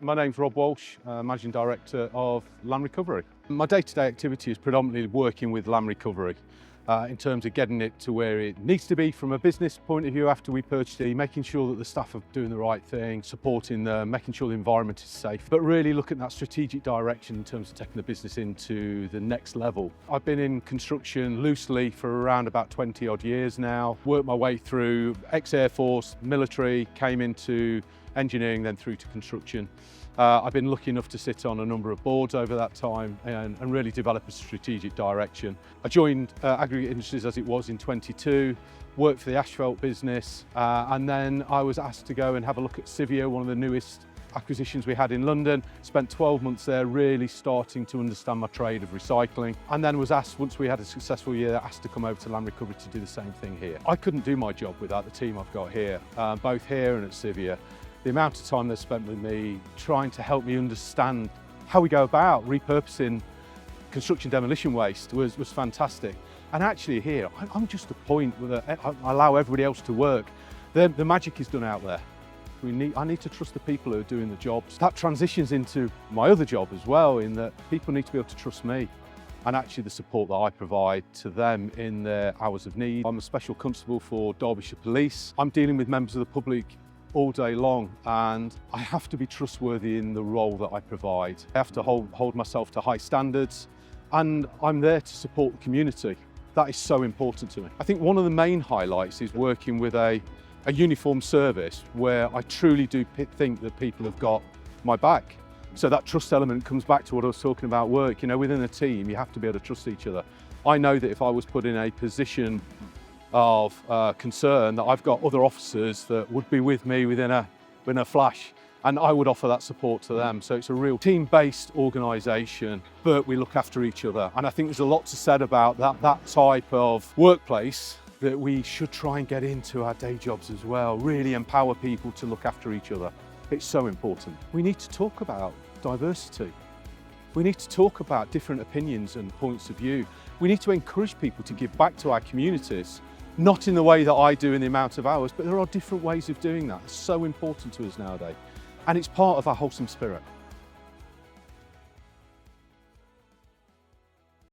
My name's Rob Walsh, Managing Director of Land Recovery. My day-to-day activity is predominantly working with land recovery in terms of getting it to where it needs to be from a business point of view after we purchase it, making sure that the staff are doing the right thing, supporting them, making sure the environment is safe, but really looking at that strategic direction in terms of taking the business into the next level. I've been in construction loosely for around about 20 odd years now, worked my way through ex-Air Force, military, came into engineering, then through to construction. I've been lucky enough to sit on a number of boards over that time and really develop a strategic direction. I joined Aggregate Industries as it was in 22, worked for the asphalt business, and then I was asked to go and have a look at Civio, one of the newest acquisitions we had in London. Spent 12 months there really starting to understand my trade of recycling, and then was asked, once we had a successful year, asked to come over to Land Recovery to do the same thing here. I couldn't do my job without the team I've got here, both here and at Civio. The amount of time they spent with me trying to help me understand how we go about repurposing construction demolition waste was fantastic. And actually here, I'm just a point where I allow everybody else to work. The magic is done out there. I need to trust the people who are doing the jobs. That transitions into my other job as well, in that people need to be able to trust me and actually the support that I provide to them in their hours of need. I'm a special constable for Derbyshire Police. I'm dealing with members of the public all day long, and I have to be trustworthy in the role that I provide. I have to hold myself to high standards, and I'm there to support the community. That is so important to me. I think one of the main highlights is working with a uniformed service where I truly do think that people have got my back. So that trust element comes back to what I was talking about work. You know, within a team, you have to be able to trust each other. I know that if I was put in a position of concern, that I've got other officers that would be with me within a flash, and I would offer that support to them. So it's a real team-based organisation, but we look after each other. And I think there's a lot to said about that type of workplace that we should try and get into our day jobs as well, really empower people to look after each other. It's so important. We need to talk about diversity. We need to talk about different opinions and points of view. We need to encourage people to give back to our communities, not in the way that I do in the amount of hours, but there are different ways of doing that. It's so important to us nowadays. And it's part of our Holcim spirit.